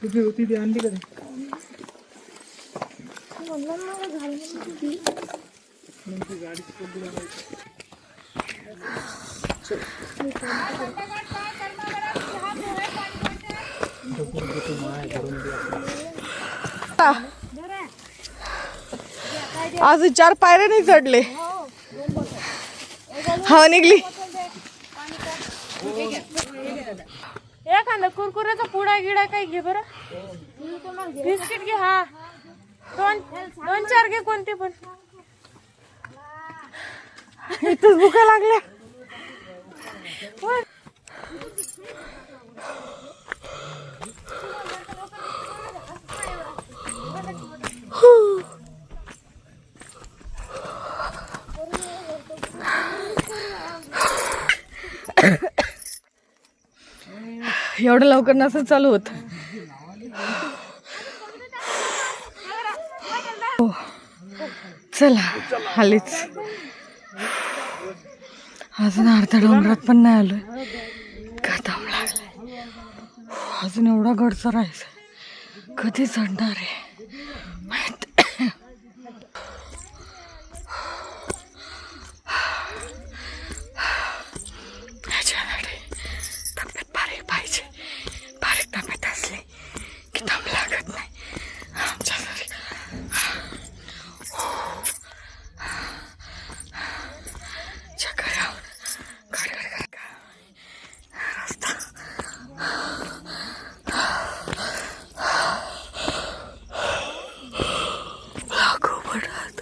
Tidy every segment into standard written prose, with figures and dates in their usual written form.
तुझी होती ती आणली का? आज 4 पायऱ्या नाही चढले. हवा निघली. एखादा कुरकुऱ्याचा पुडा गिडा काही घे बरं. बिस्किट घे. हा दोन चार घे कोणते पण. इथंच भुका लागल्या. एवढं लवकर नसं चालू होत. चला आलीच. अजून अर्ध्या डोंगरात पण नाही आलोय. का दम लागलाय. अजून एवढा गड चढायचा. कधी चढणार आहे माहित. तब्येत बारीक पाहिजे. बारीक तब्येत असली की दम लागत नाही. आमच्यासारखी चक्कर येऊन गडगड रस्ता. लागू पडत.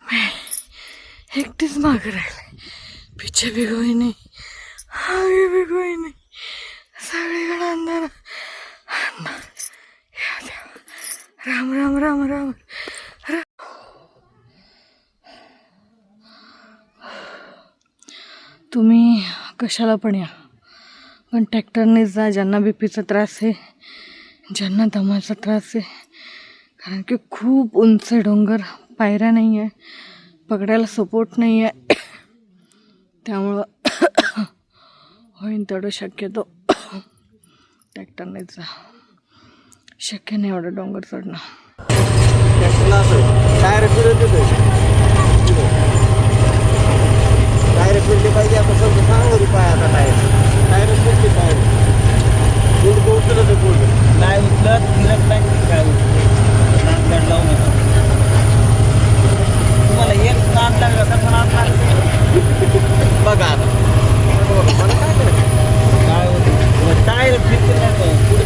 मैं एकटीच मागे राहिले. पीछे भी कोई नहीं, आगे भी कोई नहीं. सगळीकडे अंधार. राम राम राम राम. तुम्ही कशाला पण या, पण ट्रॅक्टरनेच जा. ज्यांना बीपीचा त्रास आहे, ज्यांना दमाचा त्रास आहे. कारण की खूप उंच डोंगर, पायऱ्या नाही आहे, पकडायला सपोर्ट नाही आहे. त्यामुळं होईन तेवढं शक्यतो ट्रॅक्टरनेच जा. शक्य नाही एवढं डोंगर चढणं. टायर फिरले पाहिजे. आता समजा सांगा पाय. आता टायर फिरले पाहिजे. गुड उचलत गुड नाही उचलत फिरत नाही. काय नाट लावून येतो. तुम्हाला एक नाट लागला कसा नाट लागला बघा. आता मला काय करायचं. काय होतं टायर फिरते नाही पुढे.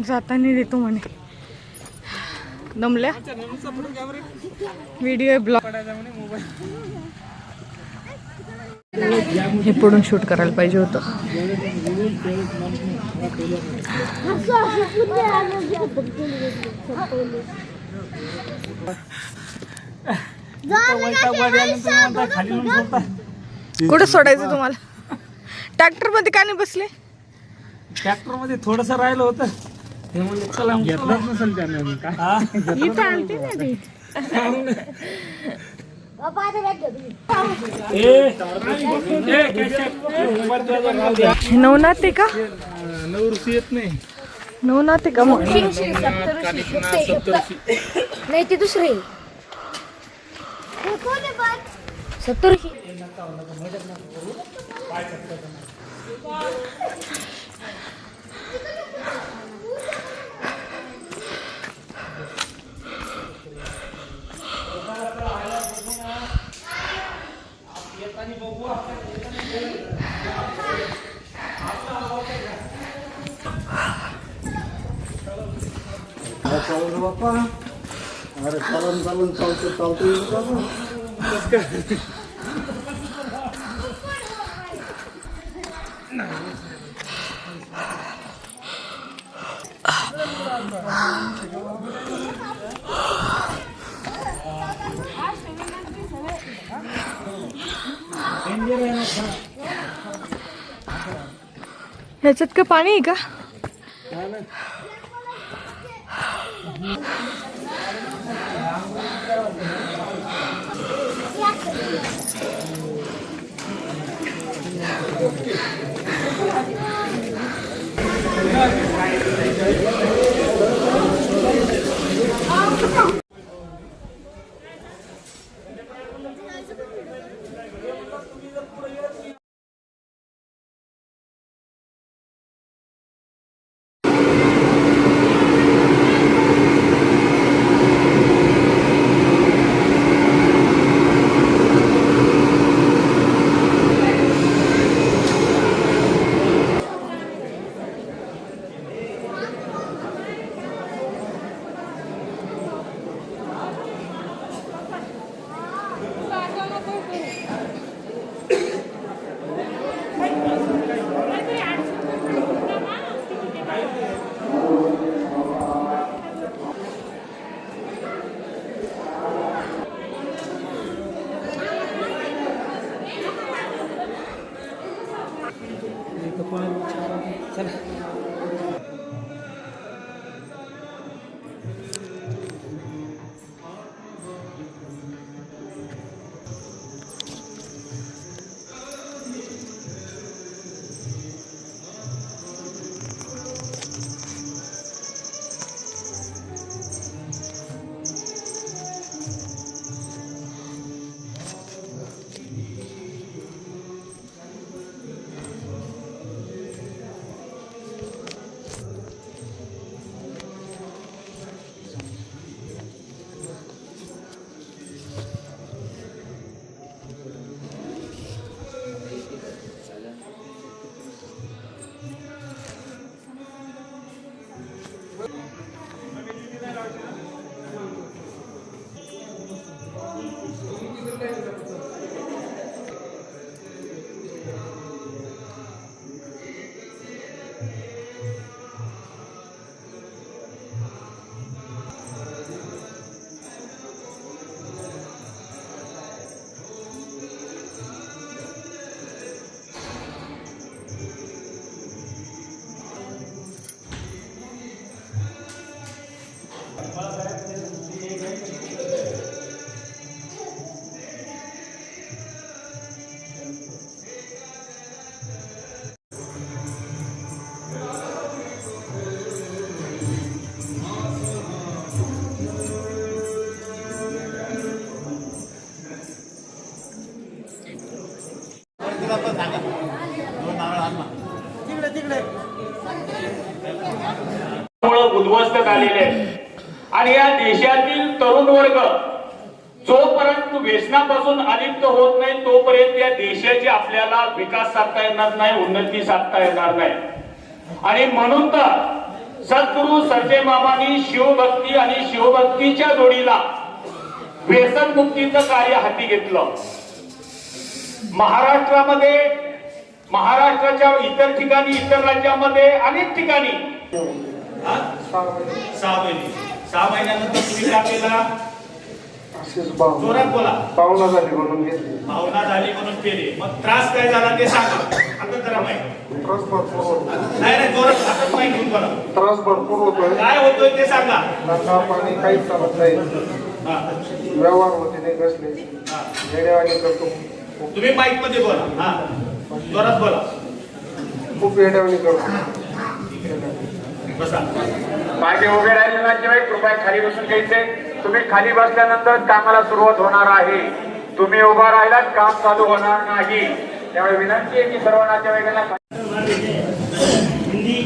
जाताना देतो म्हणे. दमल्या. व्हिडिओ ब्लॉग हे पुढून शूट करायला पाहिजे होतं. कुठं सोडायचं तुम्हाला? ट्रॅक्टर मध्ये का नाही बसले? ट्रॅक्टर मध्ये थोडस राहिलं होतं. हे म्हणजे चला घेतलंच नसेल त्याने. नवनाथ आहे का? नवऋषी येत नाही. नवनाथ आहे का मग? नाही ते दुसरे 70. बाप्पा अरे चालून चालून चालतो ह्याच्यात का पाणी आहे का? उद्ध्वस्त झालेले आहेत आणि या देशातील तरुण वर्ग जोपर्यंत व्यसनापासून अलिप्त होत नाही तोपर्यंत या देशाची आपल्याला विकास साधता येणार नाही, उन्नती साधता येणार नाही. आणि म्हणून तर सद्गुरु सर्जे मामांनी शिवभक्ती आणि शिवभक्तीच्या जोडीला व्यसनमुक्तीचं कार्य हाती घेतलं. महाराष्ट्रामध्ये, महाराष्ट्राच्या इतर ठिकाणी, इतर राज्यामध्ये अनेक ठिकाणी 6 महिन्यानंतर तुम्ही का केला? जोरात बोला. पाहुणा झाली म्हणून घेतली. भावना झाली म्हणून केली. मग त्रास काय झाला ते सांगा. आता जरा माहिती. त्रास भरपूर होतो. नाही जोरात हातात माहिती घेऊन बोला. त्रास भरपूर होतोय. काय होतोय ते सांगा. धंदा पाणी काहीच चालत नाही. व्यवहार होते नाही कसले. येड्यावानी करतो. तुम्ही माईक मध्ये बोला. हा जोरात बोला. खूप येड्यावानी करतो. मागे उभे राहिले नातेवाई कृपया खाली बसून घ्यायचे. तुम्ही खाली बसल्यानंतर कामाला सुरुवात होणार आहे. तुम्ही उभा राहिलात काम चालू होणार नाही. त्यामुळे विनंती आहे की सर्व नातेवाईकांना हिंदी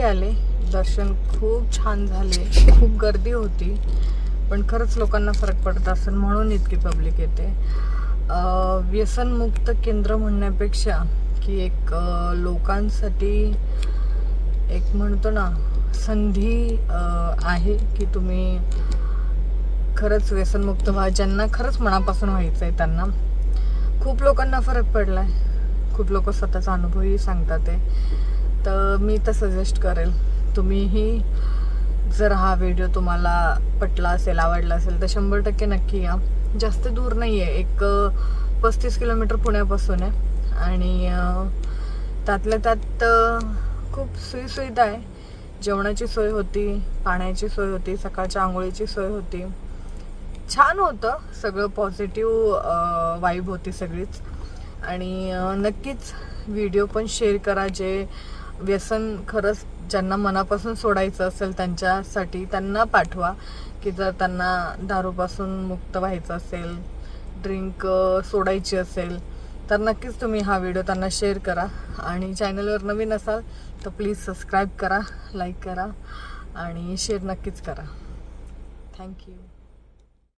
आले, दर्शन खूप छान झाले, खूप गर्दी होती, पण खरंच लोकांना फरक पडत असेल म्हणून इतकी पब्लिक येते. व्यसनमुक्त केंद्र म्हणण्यापेक्षा की एक लोकांसाठी एक म्हणतो ना संधी आहे की तुम्ही खरंच व्यसनमुक्त व्हा. ज्यांना खरंच मनापासून व्हायचं आहे त्यांना. खूप लोकांना फरक पडला आहे, खूप लोक स्वतःचा अनुभवही सांगतात आहे. तर मी तर सजेस्ट करेल तुम्हीही जर हा व्हिडिओ तुम्हाला पटला असेल, आवडला असेल तर 100% नक्की या. जास्त दूर नाही आहे, एक 35 किलोमीटर पुण्यापासून आहे आणि त्यातल्या त्यात खूप सोयीसुविधा आहे. जेवणाची सोय होती, पाण्याची सोय होती, सकाळच्या आंघोळीची सोय होती. छान होतं सगळं, पॉझिटिव्ह वाईब होती सगळीच. आणि नक्कीच व्हिडिओ पण शेअर करा. जे व्यसन खरंच ज्यांना मनापासून सोडायचं असेल त्यांच्यासाठी त्यांना पाठवा, की जर त्यांना दारूपासून मुक्त व्हायचं असेल, ड्रिंक सोडायची असेल तर नक्कीच तुम्ही हा व्हिडिओ त्यांना शेअर करा. आणि चॅनलवर नवीन असाल तर प्लीज सबस्क्राईब करा, लाईक करा आणि शेअर नक्कीच करा. थँक्यू.